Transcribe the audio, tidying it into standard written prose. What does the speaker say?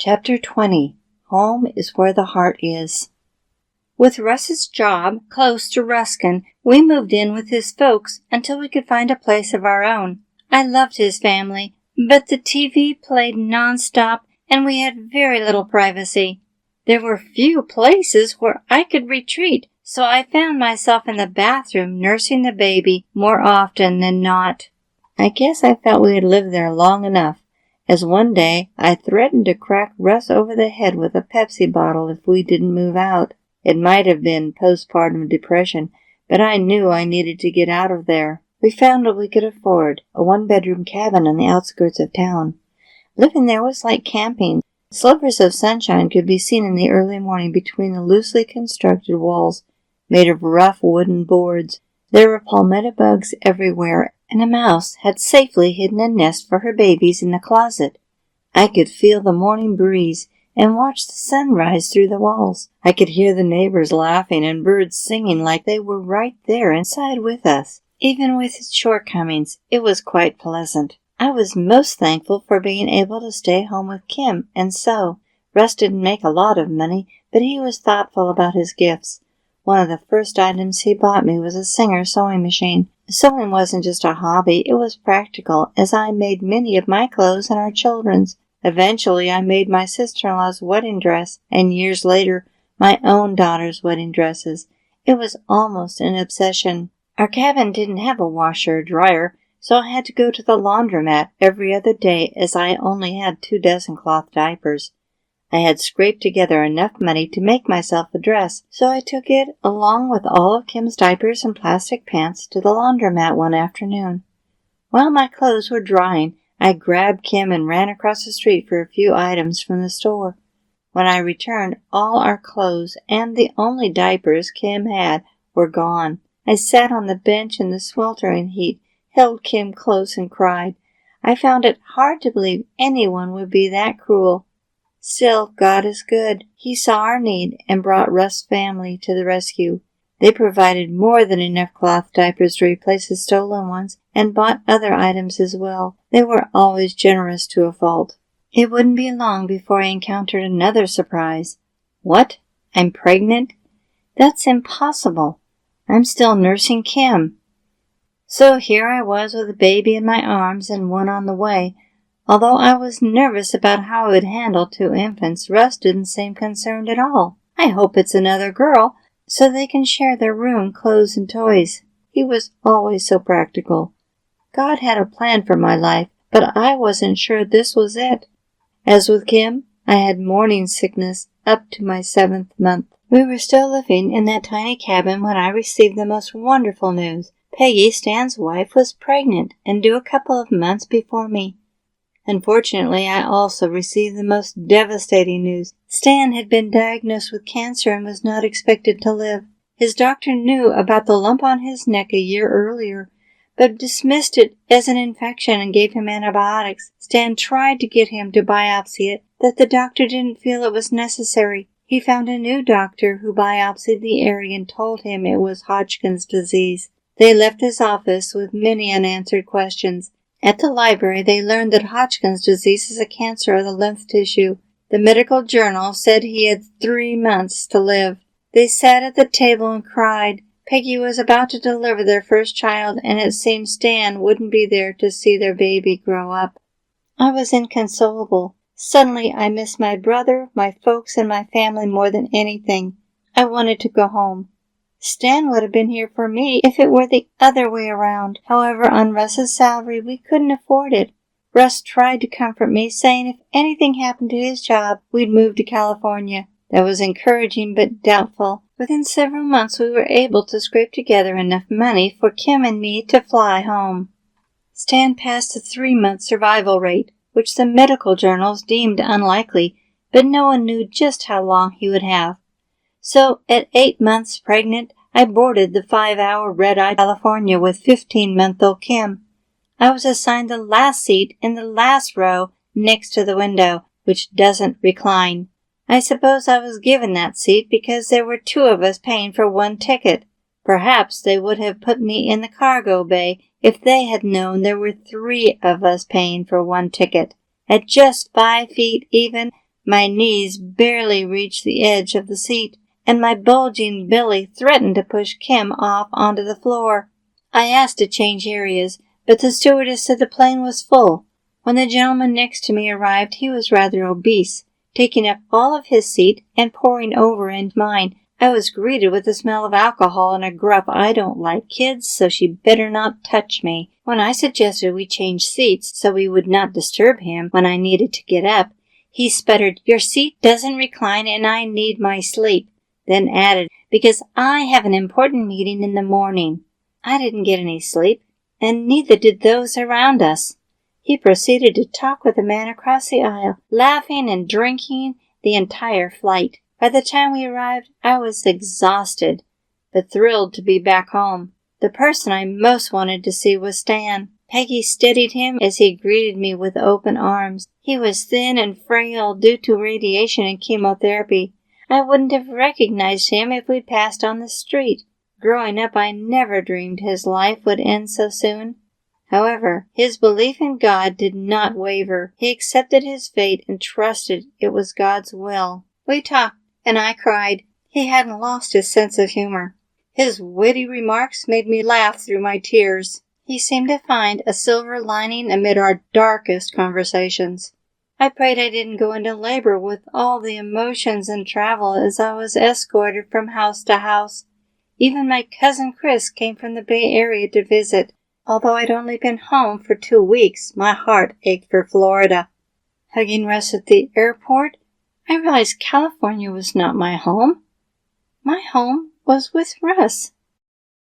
Chapter 20. Home is where the heart is. With Russ's job close to Ruskin, we moved in with his folks until we could find a place of our own. I loved his family, but the TV played nonstop and we had very little privacy. There were few places where I could retreat, so I found myself in the bathroom nursing the baby more often than not. I guess I felt we had lived there long enough, as one day I threatened to crack Russ over the head with a Pepsi bottle if we didn't move out. It might have been postpartum depression, but I knew I needed to get out of there. We found what we could afford, a one-bedroom cabin on the outskirts of town. Living there was like camping. Slivers of sunshine could be seen in the early morning between the loosely constructed walls made of rough wooden boards. There were palmetto bugs everywhere, and a mouse had safely hidden a nest for her babies in the closet. I could feel the morning breeze and watch the sun rise through the walls. I could hear the neighbors laughing and birds singing like they were right there inside with us. Even with its shortcomings, it was quite pleasant. I was most thankful for being able to stay home with Kim and sew. Russ didn't make a lot of money, but he was thoughtful about his gifts. One of the first items he bought me was a Singer sewing machine. Sewing wasn't just a hobby, it was practical, as I made many of my clothes and our children's. Eventually, I made my sister-in-law's wedding dress, and years later, my own daughter's wedding dresses. It was almost an obsession. Our cabin didn't have a washer or dryer, so I had to go to the laundromat every other day as I only had 24 cloth diapers. I had scraped together enough money to make myself a dress, so I took it, along with all of Kim's diapers and plastic pants, to the laundromat one afternoon. While my clothes were drying, I grabbed Kim and ran across the street for a few items from the store. When I returned, all our clothes and the only diapers Kim had were gone. I sat on the bench in the sweltering heat, held Kim close and cried. I found it hard to believe anyone would be that cruel. Still, God is good. He saw our need and brought Russ's family to the rescue. They provided more than enough cloth diapers to replace the stolen ones and bought other items as well. They were always generous to a fault. It wouldn't be long before I encountered another surprise. What? I'm pregnant? That's impossible. I'm still nursing Kim. So here I was with a baby in my arms and one on the way. Although I was nervous about how I would handle 2 infants, Russ didn't seem concerned at all. I hope it's another girl, so they can share their room, clothes, and toys. He was always so practical. God had a plan for my life, but I wasn't sure this was it. As with Kim, I had morning sickness up to my 7th month. We were still living in that tiny cabin when I received the most wonderful news. Peggy, Stan's wife, was pregnant and due a couple of months before me. Unfortunately, I also received the most devastating news. Stan had been diagnosed with cancer and was not expected to live. His doctor knew about the lump on his neck a year earlier, but dismissed it as an infection and gave him antibiotics. Stan tried to get him to biopsy it, but the doctor didn't feel it was necessary. He found a new doctor who biopsied the area and told him it was Hodgkin's disease. They left his office with many unanswered questions. At the library, they learned that Hodgkin's disease is a cancer of the lymph tissue. The medical journal said he had 3 months to live. They sat at the table and cried. Peggy was about to deliver their first child, and it seemed Stan wouldn't be there to see their baby grow up. I was inconsolable. Suddenly, I missed my brother, my folks, and my family more than anything. I wanted to go home. Stan would have been here for me if it were the other way around. However, on Russ's salary, we couldn't afford it. Russ tried to comfort me, saying if anything happened to his job, we'd move to California. That was encouraging but doubtful. Within several months, we were able to scrape together enough money for Kim and me to fly home. Stan passed the 3-month survival rate, which the medical journals deemed unlikely, but no one knew just how long he would have. So, at 8 months pregnant, I boarded the 5-hour red-eye California with 15-month-old Kim. I was assigned the last seat in the last row next to the window, which doesn't recline. I suppose I was given that seat because there were 2 of us paying for 1 ticket. Perhaps they would have put me in the cargo bay if they had known there were 3 of us paying for 1 ticket. At just 5 feet even, My knees barely reached the edge of the seat, and my bulging belly threatened to push Kim off onto the floor. I asked to change areas, but the stewardess said the plane was full. When the gentleman next to me arrived, he was rather obese, taking up all of his seat and pouring over into mine. I was greeted with the smell of alcohol and a gruff, "I don't like kids, so she better not touch me." When I suggested we change seats so we would not disturb him when I needed to get up, he sputtered, "Your seat doesn't recline and I need my sleep," then added, "Because I have an important meeting in the morning." I didn't get any sleep, and neither did those around us. He proceeded to talk with the man across the aisle, laughing and drinking the entire flight. By the time we arrived, I was exhausted, but thrilled to be back home. The person I most wanted to see was Stan. Peggy steadied him as he greeted me with open arms. He was thin and frail due to radiation and chemotherapy. I wouldn't have recognized him if we'd passed on the street. Growing up, I never dreamed his life would end so soon. However, his belief in God did not waver. He accepted his fate and trusted it was God's will. We talked, and I cried. He hadn't lost his sense of humor. His witty remarks made me laugh through my tears. He seemed to find a silver lining amid our darkest conversations. I prayed I didn't go into labor with all the emotions and travel as I was escorted from house to house. Even my cousin Chris came from the Bay Area to visit. Although I'd only been home for 2 weeks, my heart ached for Florida. Hugging Russ at the airport, I realized California was not my home. My home was with Russ.